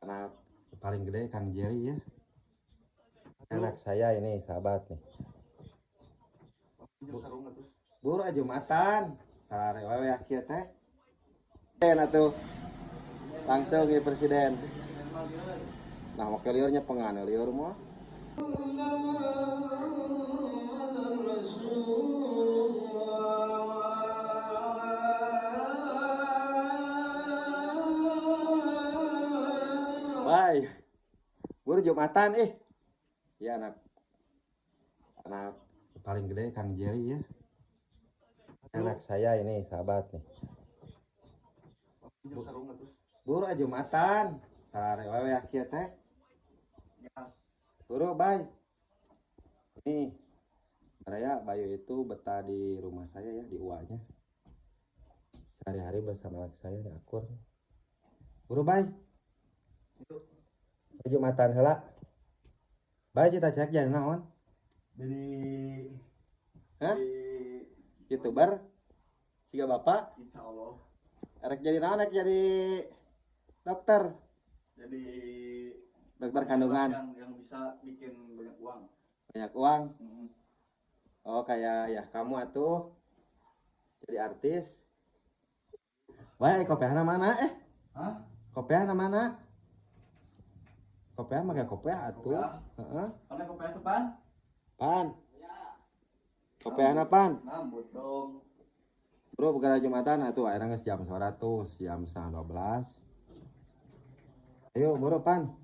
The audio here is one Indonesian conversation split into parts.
Anak paling gede Kang Jerry ya. Anak saya ini sahabat nih. Buru Jumatan. Sarare wewe kieu teh. Atuh. Langsung ya presiden. Nah, wakil liurnya pengan liur mah. Bye. Buru Jumatan ya anak paling gede Kang Jerry ya. Anak saya ini sahabat nih. Buru Jumatan. Sarare wewe kieu teh. Buru bye. Ini Raya Bayu itu betah di rumah saya ya, di uanya. Sehari-hari bersama saya di akur. Buru bye. Jumatan heula. Bye kita cek jadi naon? Jadi Hah? YouTuber? Siga bapak? insya Allah Rek jadi naon? Rek jadi dokter? jadi Dokter kandungan. yang bisa bikin banyak uang. Banyak uang. Oh kayak ya kamu atuh jadi artis. Baik, kopiahna mana Hah? Kopiahna mana? Kopiah mah kayak kopiah atuh. Heeh. Karena kopiah depan? Pan. Kopiahna pan. Rambut dong. Bro, begala Jumatan atuh ayeuna geus jam 100, jam 12. Ayo, bro pan.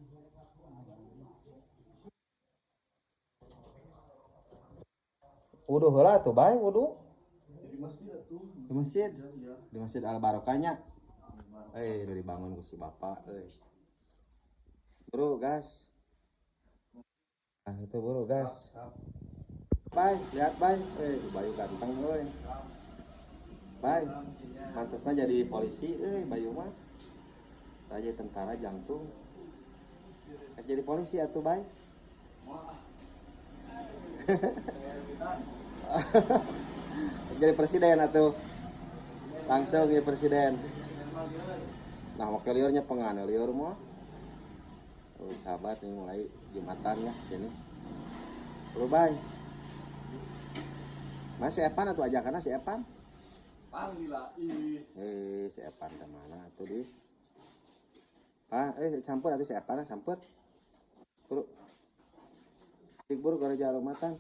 Wudu heula tuh, bae wudu. Di masjid tuh. Di masjid. Iya. Di Masjid Al Barokahnya. Udah dibangun ku si bapak Bro, gas. Nah, itu bro, gas. Bye, lihat bye. Bayu ganteng euy. Bye. Pantasnya jadi polisi Bayu mah. Raja tentara jantung. Jadi polisi atuh, bye. Jadi presiden atuh. Langsung ya presiden. Nah, wakil liurnya pengan liur mah. Sahabat nih mulai Jumatan ya sini. Bro bye. Masih Epan atau ajakannya si Epan? Panggila Si Epan ke mana tuh di? Campur atau si Epan campur. Bro. Buru gara Jumatan.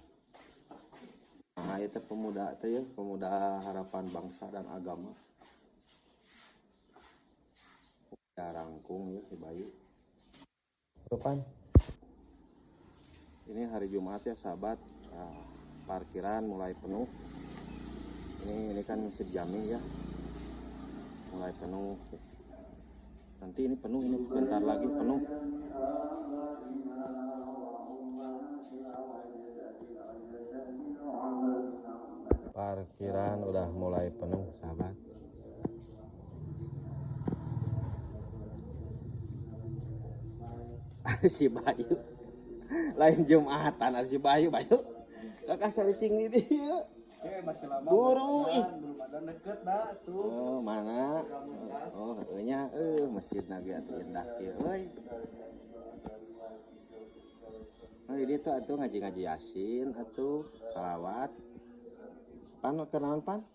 Nah, itu pemuda tuh ya, pemuda harapan bangsa dan agama. Ya rangkung ya si Bayu. Depan. Ini hari Jumat ya sahabat. Nah, parkiran mulai penuh. Ini kan Masjid Jami ya. Mulai penuh. Nanti ini penuh, ini bentar lagi penuh. Parkiran udah mulai penuh sahabat. Si Bayu lain Jumatan si Bayu kakak searching di dia masih lama buru belum ada deket dah tuh. Oh mana nya masjid nage atuh indah kieu euy. Ini tuh atuh ngaji Yasin atuh salawat pan kenalan pan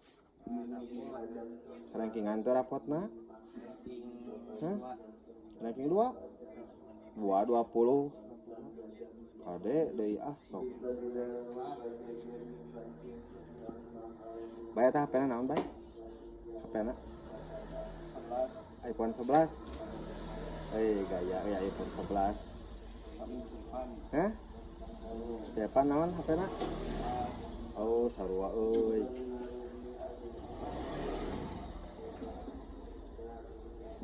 rankingan teh rapotna ranking 20 kade deui sok bayar teh HP-na naon bay? HP-na iPhone 11. Gaya ya iPhone 11. Hah? Siapa naon HP-na? Oh, sarua euy.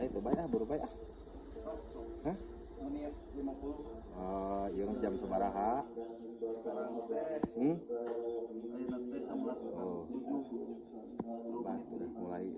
Itu bayar buru bayar. Hah? Menit 50. Oh, ieu jam sabaraha? Sekarang teh ayeuna teh 11.47. Batu dah mulai.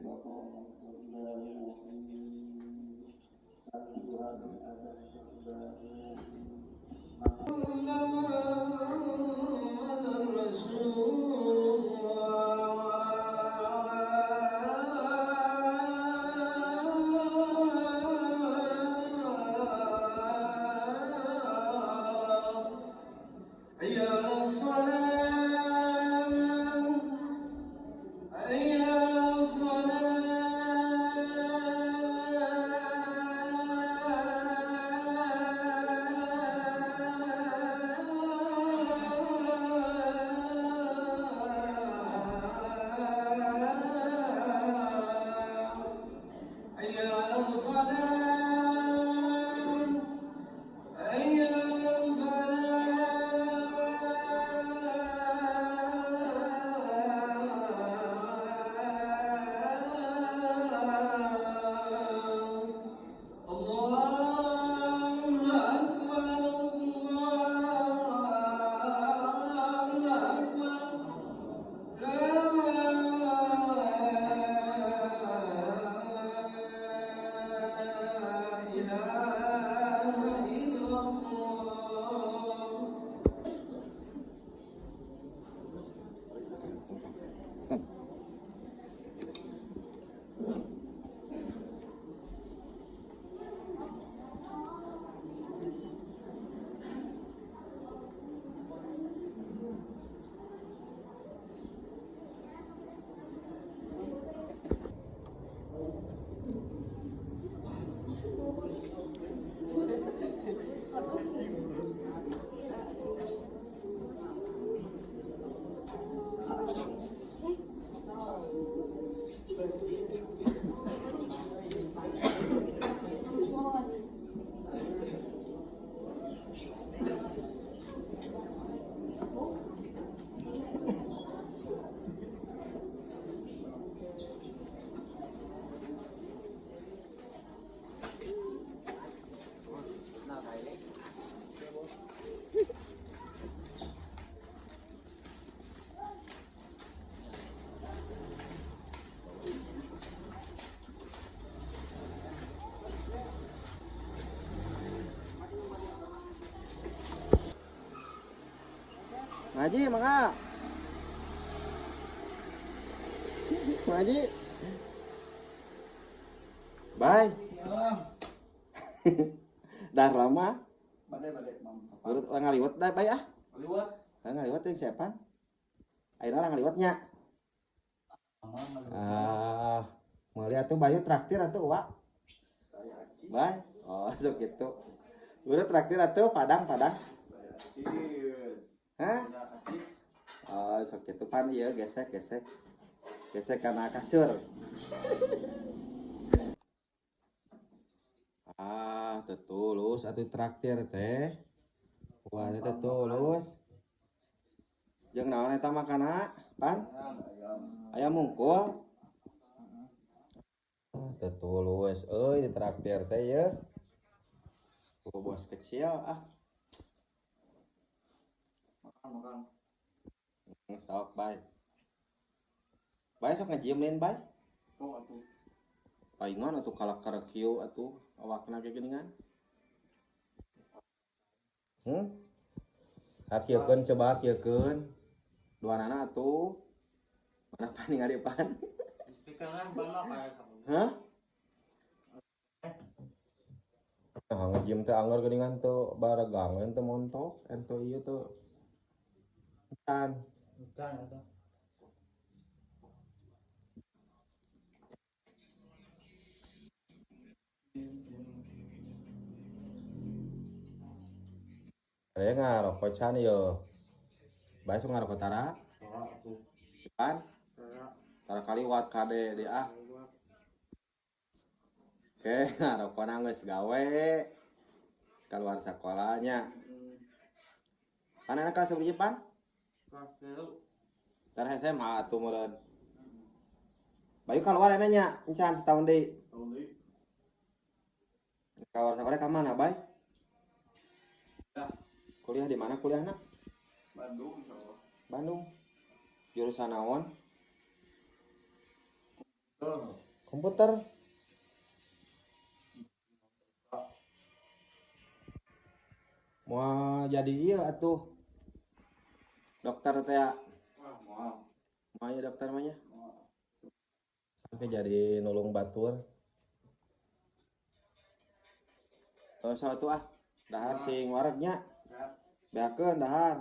Ngaji mangga. Ngaji. Bye. Dah lama. Bade mam. Urut orang ngaliwat dah bye ah. Liwat. Orang ngaliwat yang siapa? Ayeuna orang ngaliwatnya. Ah, melihat tuh Bayu traktir atuh Wak. Bye. Oh, sok gitu. Urut traktir atuh Padang. Cheers. Hah? Oh, sok gitu pan ieu gesek. Gesek kana kasur. Ah, tetulus atuh traktir teh. Wah, teh tetulus. Jeung naon eta makana? Pan? Ayam mungkul. Ah, tetulus euy di traktir teh ye. Bos kecil ah. Makan. Sok bye. Bye sok ngajieun bye. Oh, atuh. Paingan atuh kalak kieu atuh awakna ge geuningan. Hakieukeun coba hakieukeun. Duanana atuh. Mana pan ningali pan? Pikangan bala kae kamu. Hah? Nah, ngajiem teh anger geuningan teu baragangan teu montok ento ieu teu. Can. Bukan atuh. Aya ngarokok can ieu. Bae sok ngarokok tara. Pan? Tara kaliwat kade di ah. Oke, ngarokona geus gawe. Keluar sekolahnya. Pan anak kelas berapa pan? Kelas SMA atuh meureun. Bayu keluar enanya, encan setahun deui. Keluar sekolah ka mana, Bay? Kuliah di mana kuliahna? Bandung insyaallah. Bandung. Jurusan naon? Komputer. Mau jadi iya atuh. Dokter teh ya. Mau ya dokter mah nya. Sampai jadi nulung batur. Terus atuh ah. Dahar sing waregnya. Beakeun dahar.